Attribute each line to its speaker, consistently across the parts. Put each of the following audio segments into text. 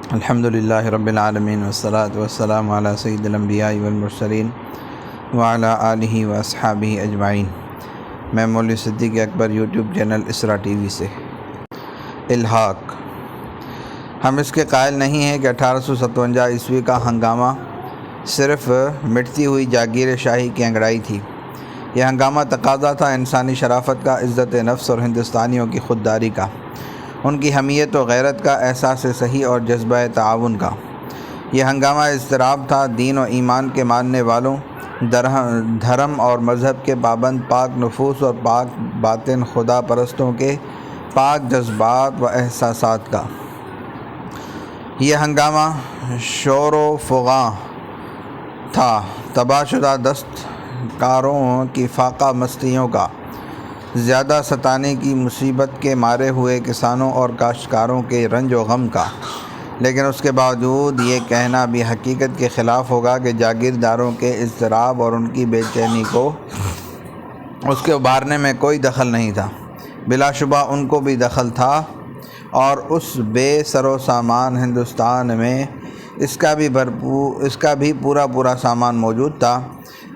Speaker 1: الحمدللہ رب العالمین والصلاة والسلام علی سید الانبیاء والمرسلین وعلی آلہ واصحابہ اجمعین۔ میں مولوی صدیق اکبر یوٹیوب چینل اسرا ٹی وی سے۔ الحاق، ہم اس کے قائل نہیں ہیں کہ 1857 عیسوی کا ہنگامہ صرف مٹتی ہوئی جاگیر شاہی کی انگڑائی تھی۔ یہ ہنگامہ تقاضا تھا انسانی شرافت کا، عزت نفس اور ہندوستانیوں کی خودداری کا، ان کی حمیت و غیرت کا، احساس صحیح اور جذبہ تعاون کا۔ یہ ہنگامہ اضطراب تھا دین و ایمان کے ماننے والوں، دھرم اور مذہب کے پابند پاک نفوس اور پاک باطن خدا پرستوں کے پاک جذبات و احساسات کا۔ یہ ہنگامہ شور و فغاں تھا تباہ شدہ دستکاروں کی فاقہ مستیوں کا، زیادہ ستانے کی مصیبت کے مارے ہوئے کسانوں اور کاشتکاروں کے رنج و غم کا۔ لیکن اس کے باوجود یہ کہنا بھی حقیقت کے خلاف ہوگا کہ جاگیرداروں کے اضطراب اور ان کی بے چینی کو اس کے ابھارنے میں کوئی دخل نہیں تھا۔ بلا شبہ ان کو بھی دخل تھا، اور اس بے سر و سامان ہندوستان میں اس کا بھی پورا سامان موجود تھا۔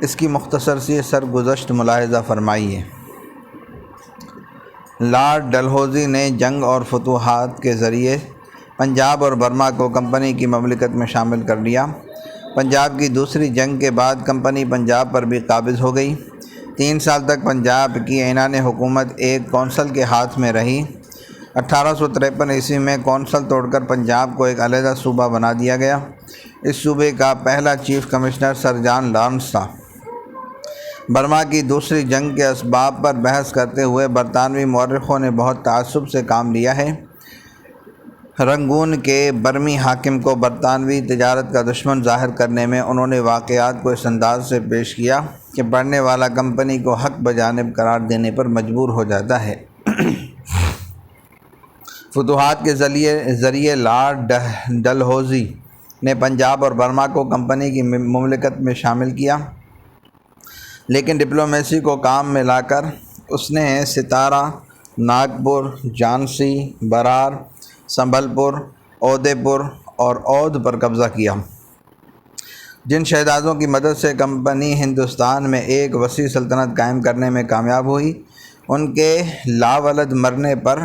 Speaker 1: اس کی مختصر سی سرگزشت ملاحظہ فرمائیے۔ لارڈ ڈلہوزی نے جنگ اور فتوحات کے ذریعے پنجاب اور برما کو کمپنی کی مملکت میں شامل کر لیا۔ پنجاب کی دوسری جنگ کے بعد کمپنی پنجاب پر بھی قابض ہو گئی۔ 3 سال تک پنجاب کی اعلان حکومت ایک کونسل کے ہاتھ میں رہی۔ 1853 عیسوی میں کونسل توڑ کر پنجاب کو ایک علیحدہ صوبہ بنا دیا گیا۔ اس صوبے کا پہلا چیف کمشنر سر جان لارنس تھا۔ برما کی دوسری جنگ کے اسباب پر بحث کرتے ہوئے برطانوی مورخوں نے بہت تعصب سے کام لیا ہے۔ رنگون کے برمی حاکم کو برطانوی تجارت کا دشمن ظاہر کرنے میں انہوں نے واقعات کو اس انداز سے پیش کیا کہ پڑھنے والا کمپنی کو حق بجانب قرار دینے پر مجبور ہو جاتا ہے۔ فتوحات کے ذریعے لارڈ ڈلہوزی نے پنجاب اور برما کو کمپنی کی مملکت میں شامل کیا، لیکن ڈپلومیسی کو کام میں لا کر اس نے ستارہ، ناگپور، جھانسی، برار، سنبھل پور، اودے پور اور اودھ پر قبضہ کیا۔ جن شہزادوں کی مدد سے کمپنی ہندوستان میں ایک وسیع سلطنت قائم کرنے میں کامیاب ہوئی، ان کے لاولد مرنے پر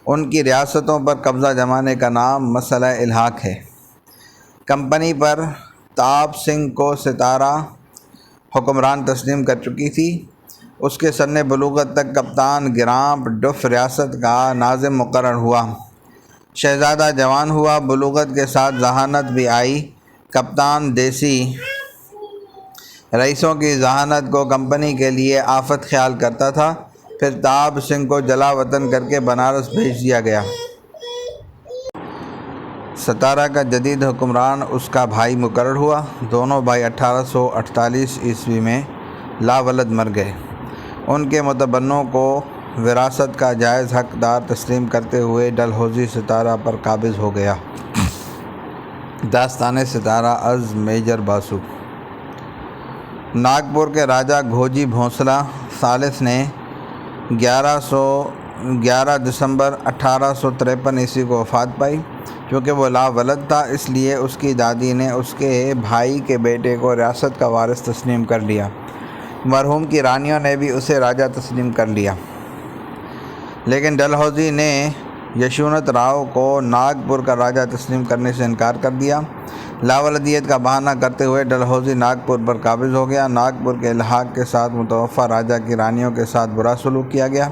Speaker 1: ان کی ریاستوں پر قبضہ جمانے کا نام مسئلہ الحاق ہے۔ کمپنی پر تاب سنگھ کو ستارہ حکمران تسلیم کر چکی تھی۔ اس کے سن بلوغت تک کپتان گرامپ ڈف ریاست کا ناظم مقرر ہوا۔ شہزادہ جوان ہوا، بلوغت کے ساتھ ذہانت بھی آئی۔ کپتان دیسی رئیسوں کی ذہانت کو کمپنی کے لیے آفت خیال کرتا تھا۔ پھر تاب سنگھ کو جلا وطن کر کے بنارس بھیج دیا گیا۔ ستارہ کا جدید حکمران اس کا بھائی مقرر ہوا۔ دونوں بھائی 1848 عیسوی میں لاولد مر گئے۔ ان کے متبنوں کو وراثت کا جائز حقدار تسلیم کرتے ہوئے ڈلہوزی ستارہ پر قابض ہو گیا۔ داستان ستارہ از میجر باسو۔ ناگپور کے راجہ گھوجی بھونسلہ ثالث نے 11 دسمبر 1853 عیسوی کو وفات پائی۔ چونکہ وہ لاولد تھا، اس لیے اس کی دادی نے اس کے بھائی کے بیٹے کو ریاست کا وارث تسلیم کر لیا۔ مرحوم کی رانیوں نے بھی اسے راجہ تسلیم کر لیا، لیکن ڈلہوزی نے یشونت راؤ کو ناگپور کا راجہ تسلیم کرنے سے انکار کر دیا۔ لاولدیت کا بہانہ کرتے ہوئے ڈلہوزی ناگپور پر قابض ہو گیا۔ ناگپور کے الحاق کے ساتھ متوفی راجہ کی رانیوں کے ساتھ برا سلوک کیا گیا۔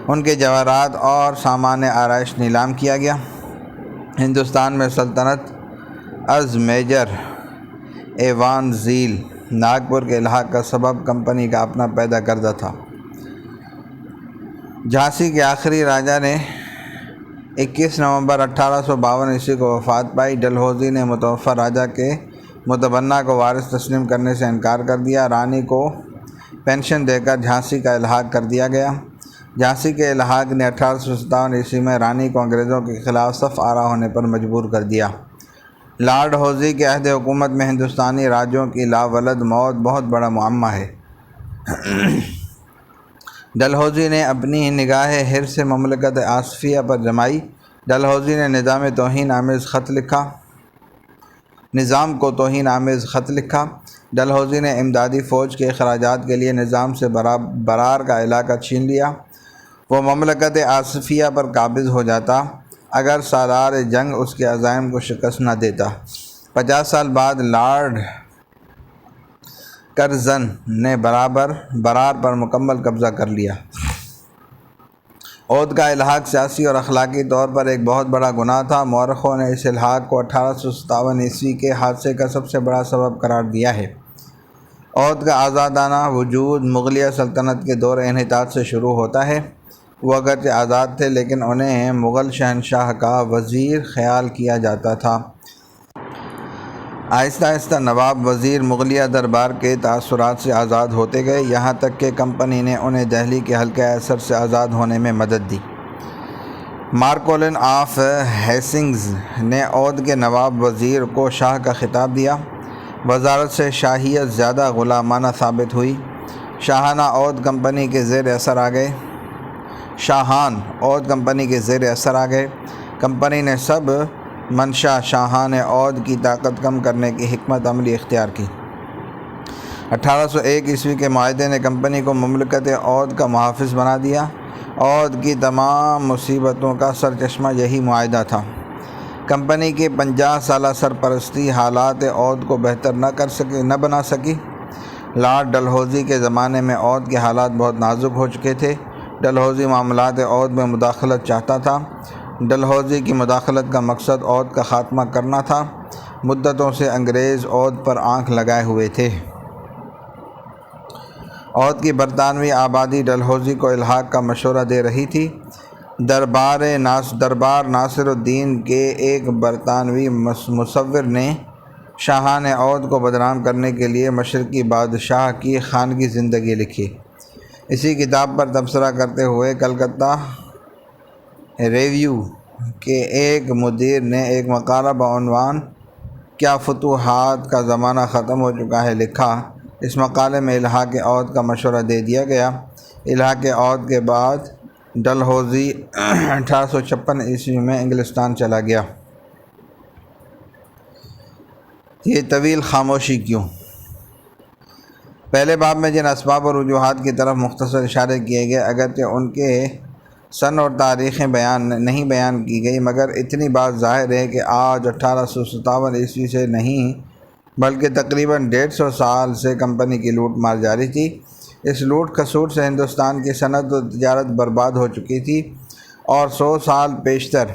Speaker 1: ان کے جواہرات اور سامان آرائش نیلام کیا گیا۔ ہندوستان میں سلطنت از میجر ایوان ذیل ناگپور کے الحاق کا سبب کمپنی کا اپنا پیدا کردہ تھا۔ جھانسی کے آخری راجہ نے 21 نومبر 1852 عیسوی کو وفات پائی۔ ڈلہوزی نے متوفی راجہ کے متبنہ کو وارث تسلیم کرنے سے انکار کر دیا۔ رانی کو پینشن دے کر جھانسی کا الحاق کر دیا گیا۔ جھانسی کے الحاق نے 1857 عیسوی میں رانی کو انگریزوں کے خلاف صف آرا ہونے پر مجبور کر دیا۔ لارڈ ہوزی کے عہد حکومت میں ہندوستانی راجوں کی لاولد موت بہت بڑا معمہ ہے۔ ڈلہوزی نے اپنی نگاہ حرص مملکت آصفیہ پر جمائی۔ ڈلہوزی نے نظام کو توہین آمیز خط لکھا۔ ڈلہوزی نے امدادی فوج کے اخراجات کے لیے نظام سے برار کا علاقہ چھین لیا۔ وہ مملکت آصفیہ پر قابض ہو جاتا اگر سالار جنگ اس کے عزائم کو شکست نہ دیتا۔ 50 سال بعد لارڈ کرزن نے برار پر مکمل قبضہ کر لیا۔ عود کا الحاق سیاسی اور اخلاقی طور پر ایک بہت بڑا گناہ تھا۔ مورخوں نے اس الحاق کو 1857 کے حادثے کا سب سے بڑا سبب قرار دیا ہے۔ عود کا آزادانہ وجود مغلیہ سلطنت کے دور انحطاط سے شروع ہوتا ہے۔ وہ اگرچہ آزاد تھے لیکن انہیں مغل شہنشاہ کا وزیر خیال کیا جاتا تھا۔ آہستہ آہستہ نواب وزیر مغلیہ دربار کے تاثرات سے آزاد ہوتے گئے، یہاں تک کہ کمپنی نے انہیں دہلی کے حلقہ اثر سے آزاد ہونے میں مدد دی۔ مارکولن آف ہیسٹنگز نے عود کے نواب وزیر کو شاہ کا خطاب دیا۔ وزارت سے شاہیت زیادہ غلامانہ ثابت ہوئی۔ شاہان عود کمپنی کے زیر اثر آ گئے۔ کمپنی نے سب منشا شاہان عود کی طاقت کم کرنے کی حکمت عملی اختیار کی۔ 1801 کے معاہدے نے کمپنی کو مملکت عود کا محافظ بنا دیا۔ عود کی تمام مصیبتوں کا سرچشمہ یہی معاہدہ تھا۔ کمپنی کی 50 سالہ سرپرستی حالات عود کو بہتر نہ بنا سکی۔ لارڈ ڈلہوزی کے زمانے میں عود کے حالات بہت نازک ہو چکے تھے۔ ڈلہوزی معاملات عود میں مداخلت چاہتا تھا۔ ڈلہوزی کی مداخلت کا مقصد عود کا خاتمہ کرنا تھا۔ مدتوں سے انگریز عود پر آنکھ لگائے ہوئے تھے۔ عود کی برطانوی آبادی ڈلہوزی کو الحاق کا مشورہ دے رہی تھی۔ دربار ناصر الدین کے ایک برطانوی مصور نے شاہان عود کو بدنام کرنے کے لیے مشرقی بادشاہ کی خانگی زندگی لکھی۔ اسی کتاب پر تبصرہ کرتے ہوئے کلکتہ ریویو کے ایک مدیر نے ایک مقالہ بعنوان "کیا فتوحات کا زمانہ ختم ہو چکا ہے" لکھا۔ اس مقالے میں الحاق عود کا مشورہ دے دیا گیا۔ الحاق عود کے بعد ڈلہوزی 1856 میں انگلستان چلا گیا۔ یہ طویل خاموشی کیوں؟ پہلے باب میں جن اسباب اور وجوہات کی طرف مختصر اشارے کیے گئے، اگرچہ ان کے سن اور تاریخیں نہیں بیان کی گئی، مگر اتنی بات ظاہر ہے کہ آج 1857 سے نہیں بلکہ تقریباً 150 سال سے کمپنی کی لوٹ مار جاری تھی۔ اس لوٹ کھسوٹ سے ہندوستان کی صنعت و تجارت برباد ہو چکی تھی، اور 100 سال پیشتر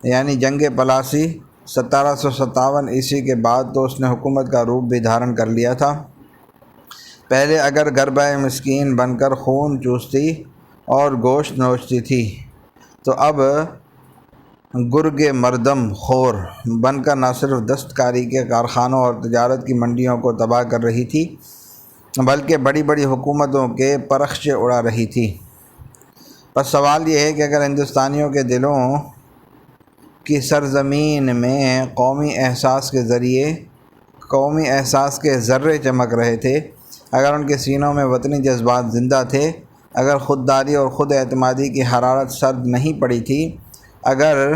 Speaker 1: یعنی جنگ پلاسی 1757 کے بعد تو اس نے حکومت کا روپ بھی دھارن کر لیا تھا۔ پہلے اگر گربہ مسکین بن کر خون چوستی اور گوشت نوچتی تھی، تو اب گرگ مردم خور بن کر نہ صرف دستکاری کے کارخانوں اور تجارت کی منڈیوں کو تباہ کر رہی تھی، بلکہ بڑی بڑی حکومتوں کے پرخچے اڑا رہی تھی۔ بس سوال یہ ہے کہ اگر ہندوستانیوں کے دلوں کی سرزمین میں قومی احساس کے ذرے چمک رہے تھے، اگر ان کے سینوں میں وطنی جذبات زندہ تھے، اگر خودداری اور خود اعتمادی کی حرارت سرد نہیں پڑی تھی، اگر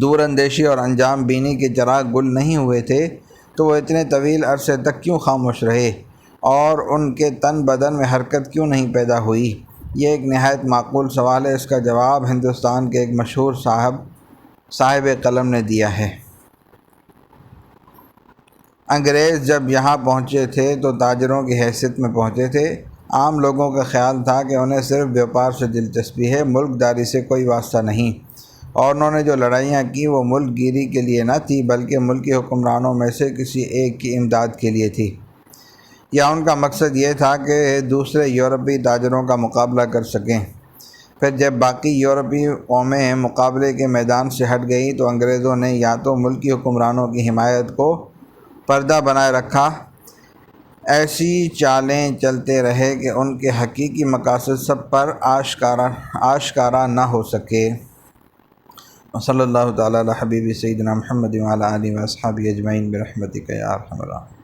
Speaker 1: دور اندیشی اور انجام بینی کے چراغ گل نہیں ہوئے تھے، تو وہ اتنے طویل عرصے تک کیوں خاموش رہے اور ان کے تن بدن میں حرکت کیوں نہیں پیدا ہوئی؟ یہ ایک نہایت معقول سوال ہے۔ اس کا جواب ہندوستان کے ایک مشہور صاحب قلم نے دیا ہے۔ انگریز جب یہاں پہنچے تھے تو تاجروں کی حیثیت میں پہنچے تھے۔ عام لوگوں کا خیال تھا کہ انہیں صرف بیوپار سے دلچسپی ہے، ملک داری سے کوئی واسطہ نہیں، اور انہوں نے جو لڑائیاں کی وہ ملک گیری کے لیے نہ تھی بلکہ ملکی حکمرانوں میں سے کسی ایک کی امداد کے لیے تھی، یا ان کا مقصد یہ تھا کہ دوسرے یورپی تاجروں کا مقابلہ کر سکیں۔ پھر جب باقی یورپی قومیں مقابلے کے میدان سے ہٹ گئیں تو انگریزوں نے یا تو ملکی حکمرانوں کی حمایت کو پردہ بنائے رکھا، ایسی چالیں چلتے رہے کہ ان کے حقیقی مقاصد سب پر آشکارا نہ ہو سکے۔ صلی اللہ تعالی علی حبیب سیدنا محمد وعلی آلہ واصحابہ اجمعین برحمتک یا ارحم الراحمین۔